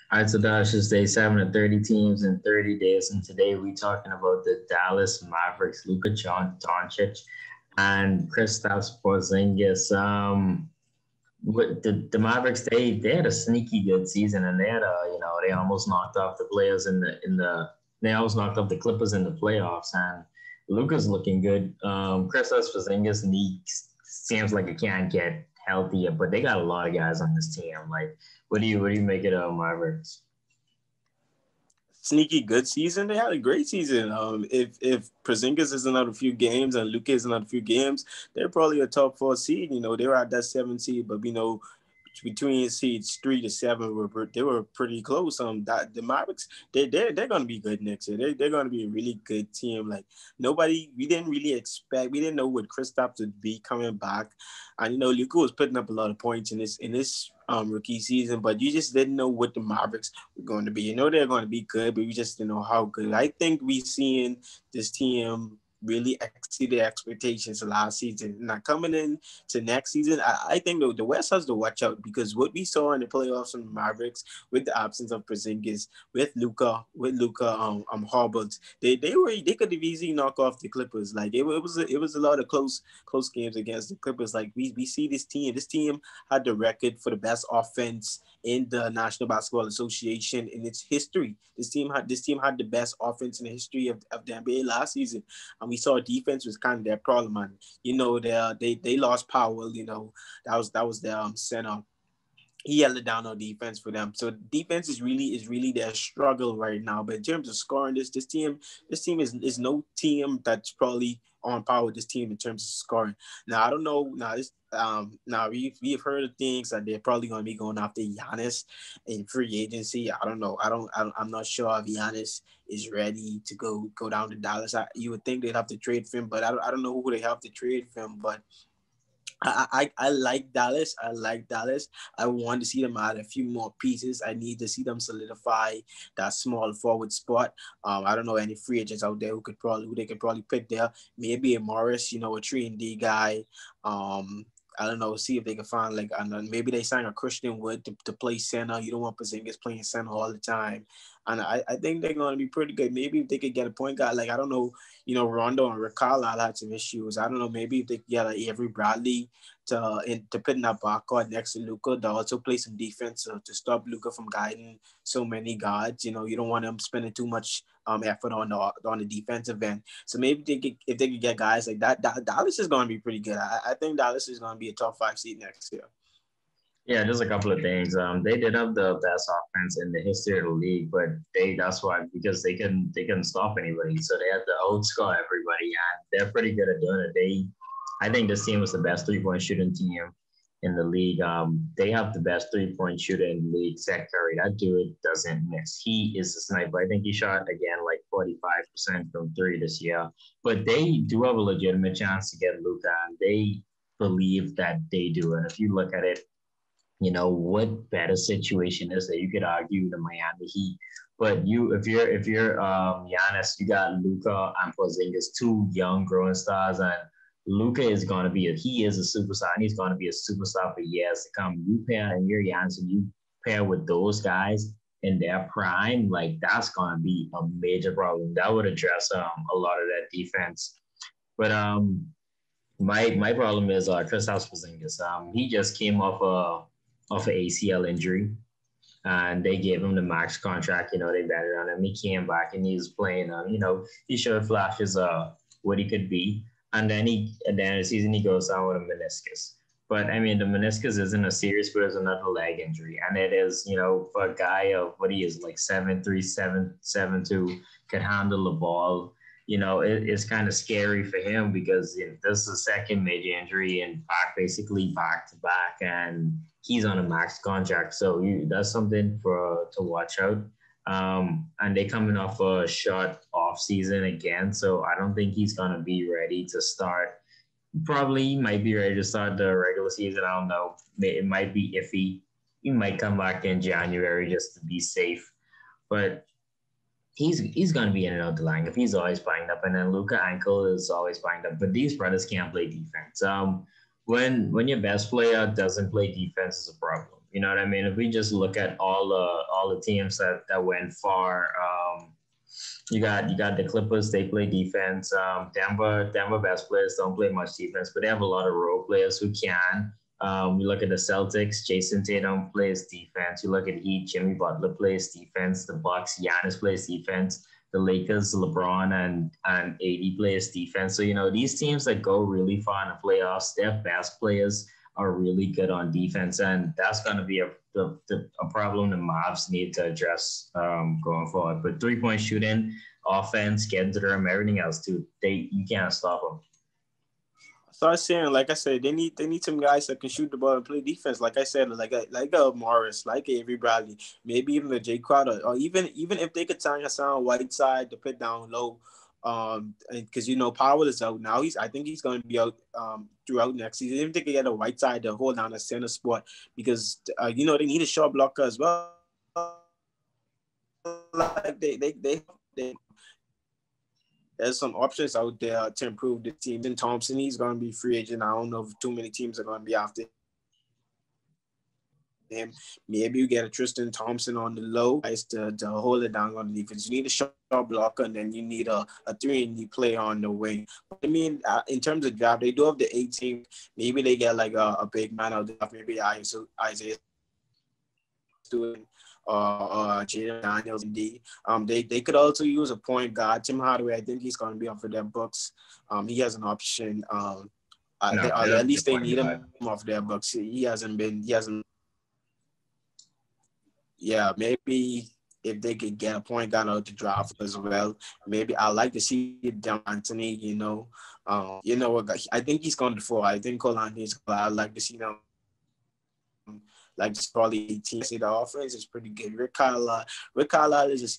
All right, so that's just day 7 of 30 teams in 30 days. And today we're talking about the Dallas Mavericks, Luka Doncic and Kristaps Porzingis. With the Mavericks, they had a sneaky good season, and they had they almost knocked off the players they almost knocked off the Clippers in the playoffs, and Luka's looking good. Kristaps Porzingis and he seems like it can't get healthier, but they got a lot of guys on this team. Like, what do you make it of Mavericks? Sneaky good season. They had a great season. If Porzingis is another few games and Luka is another few games, they're probably a top four seed. They were at that 7 seed, but between seeds 3 to 7 they were pretty close. That the Mavericks they're gonna be good next year. They're gonna be a really good team. Like we didn't really expect. We didn't know what Kristaps would be coming back, and Luka was putting up a lot of points in this rookie season, but you just didn't know what the Mavericks were going to be. They're going to be good, but we just didn't know how good. I think we seeing this team really exceeded expectations last season. Now coming in to next season, I think the West has to watch out because what we saw in the playoffs from the Mavericks with the absence of Porzingis, with Luka Harbert, they could have easily knock off the Clippers. Like it was a lot of close games against the Clippers. Like we see this team. This team had the record for the best offense in the National Basketball Association in its history. This team had the best offense in the history of the NBA last season, and we saw defense was kind of their problem. And they lost Powell. That was their center. He held it down on defense for them. So defense is really their struggle right now. But in terms of scoring, this team is no team that's probably on par with this team in terms of scoring. Now I don't know. Now we've heard of things that they're probably going to be going after Giannis in free agency. I don't know. I'm not sure if Giannis is ready to go down to Dallas. You would think they'd have to trade for him, but I don't know who they have to trade for him. But I like Dallas. I like Dallas. I want to see them add a few more pieces. I need to see them solidify that small forward spot. I don't know any free agents out there who they could probably pick there. Maybe a Morris, a 3-and-D guy. I don't know. See if they can find maybe they sign a Christian Wood to play center. You don't want Porzingis playing center all the time, and I think they're going to be pretty good. Maybe if they could get a point guard, I don't know, Rondo and Rick Carlisle had some issues. I don't know. Maybe if they could get Avery Bradley to put in that backcourt next to Luka, to also play some defense to stop Luka from guiding so many guards. You don't want them spending too much effort on the defensive end. So maybe if they could get guys like that, Dallas is going to be pretty good. I think Dallas is going to be a top 5 seed next year. Yeah, just a couple of things. They did have the best offense in the history of the league, but that's why, because they couldn't stop anybody, so they had to outscore everybody, and they're pretty good at doing it. I think this team was the best 3 point shooting team in the league. They have the best 3 point shooter in the league, Zach Curry. That dude doesn't miss. He is a sniper. I think he shot again like 45% from three this year. But they do have a legitimate chance to get Luka, and they believe that they do. And if you look at it, what better situation is that you could argue the Miami Heat. But if you're Giannis, you got Luka and Porzingis, two young growing stars, and Luka is gonna be he is a superstar, and he's gonna be a superstar for years to come. You pair and you're Giannis, and you pair with those guys in their prime, like that's gonna be a major problem. That would address a lot of that defense. But my problem is Kristaps Porzingis. He just came off an ACL injury, and they gave him the max contract. They betted on him. He came back and he was playing. He showed flashes of what he could be, and then at the end of the season he goes down with a meniscus. But I mean, the meniscus isn't a serious, but it's another leg injury, and it is, for a guy of what he is, like 7'3", 7'2", can handle the ball. It's kind of scary for him because this is the second major injury and basically back to back, and he's on a max contract. So that's something to watch out. And they coming off a short off season again, so I don't think he's gonna be ready to start. Probably might be ready to start the regular season. I don't know. It might be iffy. He might come back in January just to be safe, but he's gonna be in and out the line if he's always banged up, and then Luka ankle is always banged up. But these brothers can't play defense. When your best player doesn't play defense is a problem. You know what I mean? If we just look at all the teams that went far, you got the Clippers. They play defense. Denver best players don't play much defense, but they have a lot of role players who can. You look at the Celtics. Jason Tatum plays defense. You look at Heat. Jimmy Butler plays defense. The Bucks. Giannis plays defense. The Lakers. LeBron and AD plays defense. So these teams that go really far in the playoffs, their best players are really good on defense, and that's going to be a problem the Mavs need to address going forward. But 3-point shooting, offense, getting to the rim, everything else too, you can't stop them. So I was saying, like I said, they need some guys that can shoot the ball and play defense. Like I said, like Morris, like Avery Bradley, maybe even the Jay Crowder, or even if they could sign Hassan Whiteside to put down low. Because Powell is out now. I think he's going to be out throughout next season. Even if they could get a Whiteside to hold down a center spot, because they need a shot blocker as well. Like they there's some options out there to improve the team. And Thompson, he's going to be free agent. I don't know if too many teams are going to be after him. Maybe you get a Tristan Thompson on the low guys to hold it down on the defense. You need a shot blocker, and then you need a 3-and-D player on the wing. But I mean, in terms of draft, they do have the 18. Maybe they get like a big man out there. Maybe Isaiah Stewart. Jaden Daniels and D. They could also use a point guard. Tim Hardaway, I think he's going to be off of their books. He has an option. At least they need him off their books. He hasn't. Yeah, maybe if they could get a point guard out to draft as well. Maybe I'd like to see Dem Anthony. I think he's going to fall. I think Cole Anthony's. I'd like to see them. Like probably 18. See, the offense is pretty good. Rick Carlisle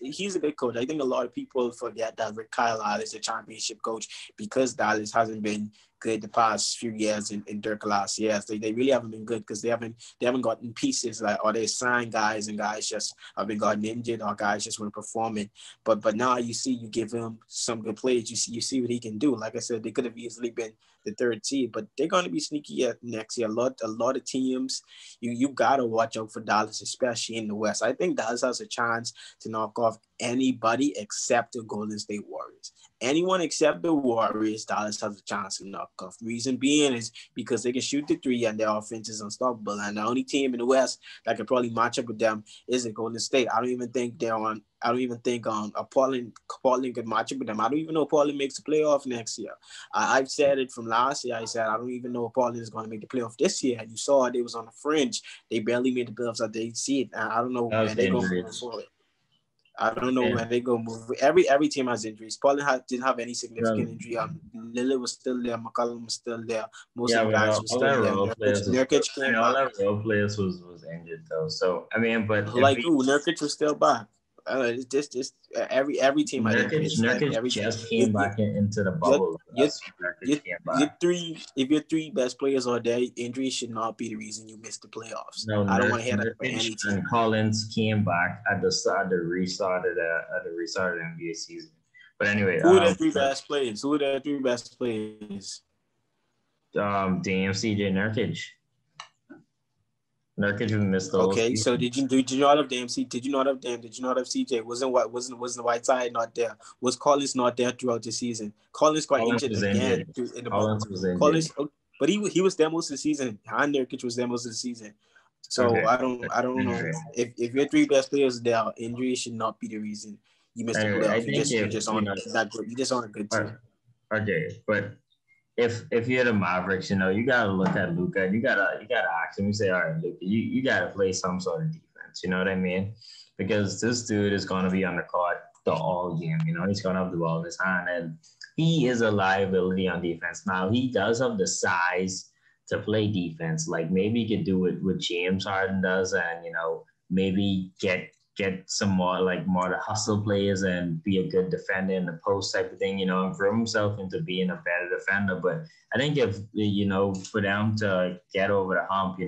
he's a good coach. I think a lot of people forget that Rick Carlisle is a championship coach because Dallas hasn't been good the past few years in Dirk last years. They really haven't been good because they haven't gotten pieces or they signed guys and guys just have been gotten injured or guys just weren't performing. But now you give him some good plays. You see what he can do. Like I said, they could have easily been the third seed, but they're going to be sneaky next year. A lot of teams, you got to watch out for Dallas, especially in the West. I think Dallas has a chance to knock off anybody except the Golden State Warriors. Anyone except the Warriors, Dallas has a chance to knock off. Reason being is because they can shoot the three and their offense is unstoppable. And the only team in the West that can probably match up with them is the Golden State. I don't even think Portland could match up with them. I don't even know if Portland makes the playoff next year. I've said it from last year. I said I don't even know if Portland is going to make the playoff this year. And you saw they was on the fringe. They barely made the playoffs at the 8th seed. And I don't know when they're going to move forward. I don't know when they go move. Every team has injuries. Portland didn't have any significant injury. Lillard was still there. McCollum was still there. Most of the guys were still there. Nurkic came back. All that role players was injured though. So I mean, but Nurkic was still back. It's just every team. Nurkic just came back into the bubble. Your three best players are there, injury should not be the reason you missed the playoffs. No, I don't want to hear that for any team. And Collins came back at the restart of the NBA season. But anyway, who are their three best players? CJ Nurkic. Nurkic missed the Okay, so did you not have DMC? Did you not have CJ? Wasn't Whiteside not there? Was Collins not there throughout the season? Collins got injured again in the Collins was injured. But he was there most of the season. And Nurkic was there most of the season. So okay. I don't know if your three best players there, injury should not be the reason you missed the playoffs. You're just on a good team. Okay, but if you're the Mavericks, you gotta look at Luka and you gotta ask him. You say, all right, Luka, you gotta play some sort of defense. You know what I mean? Because this dude is gonna be on the court the all game. He's gonna have the ball in his hand, and he is a liability on defense. Now he does have the size to play defense. Like maybe he could do it what James Harden does, and maybe get some more the hustle players and be a good defender in the post type of thing, and grow himself into being a better defender. But I think if, for them to get over the hump,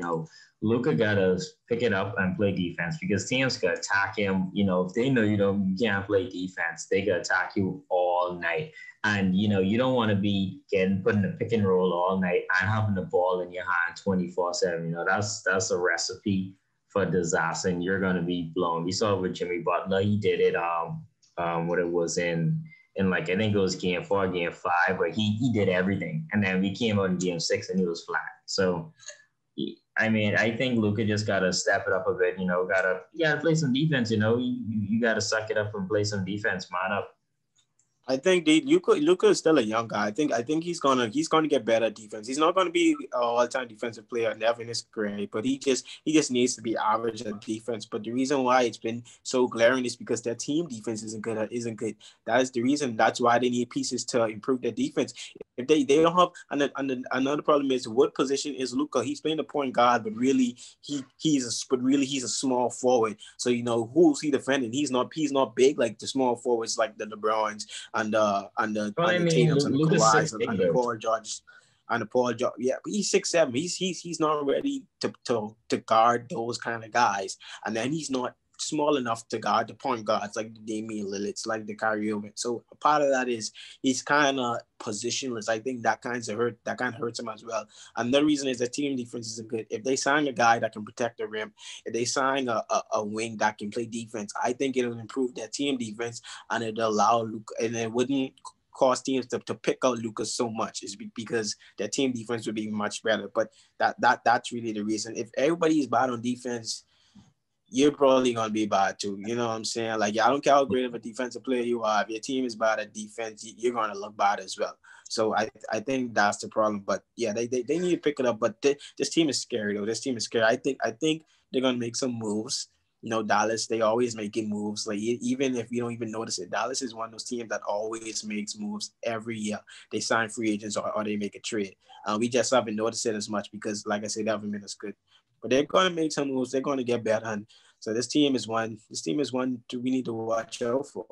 Luka got to pick it up and play defense because teams could attack him. If they know you can't play defense, they could attack you all night. And, you don't want to be put in a pick and roll all night and having the ball in your hand 24/7. That's a recipe for disaster and you're gonna be blown. We saw it with Jimmy Butler. He did it what it was in like I think it was game 4, game 5, where he did everything. And then we came out in game 6 and he was flat. So I mean, I think Luka just gotta step it up a bit. You gotta play some defense. You gotta suck it up and play some defense, man. Up. I think Luka is still a young guy. I think he's gonna get better at defense. He's not gonna be an all-time defensive player never in his career, but he just needs to be average at defense. But the reason why it's been so glaring is because their team defense isn't good. That is the reason. That's why they need pieces to improve their defense. If they don't have, and another problem is what position is Luka? He's playing the point guard, but really he's a small forward. So who's he defending? He's not big like the small forwards like the LeBrons and Well, I the mean, Tatum's and the Luka's Kawhis 6'8", and the though. Paul George and the Paul George. Yeah, but he's 6'7". He's not ready to guard those kind of guys, and then he's not small enough to guard the point guards like the Damian Lillard's, like the Kyrie Irving. So a part of that is he's kind of positionless. I think that kind of hurts him as well. And the reason is the team defense isn't good. If they sign a guy that can protect the rim, if they sign a wing that can play defense, I think it'll improve their team defense and it'll allow Luka, and it wouldn't cause teams to pick out Lucas so much is because their team defense would be much better. But that's really the reason. If everybody is bad on defense, you're probably gonna be bad too. You know what I'm saying? Like, I don't care how great of a defensive player you are. If your team is bad at defense, you're gonna look bad as well. So I think that's the problem. But yeah, they need to pick it up. But this team is scary though. This team is scary. I think they're gonna make some moves. Dallas, they always making moves. Like, even if you don't even notice it, Dallas is one of those teams that always makes moves every year. They sign free agents or they make a trade. We just haven't noticed it as much because, like I said, they haven't been as good. But they're going to make some moves. They're going to get better. And so this team is one we need to watch out for.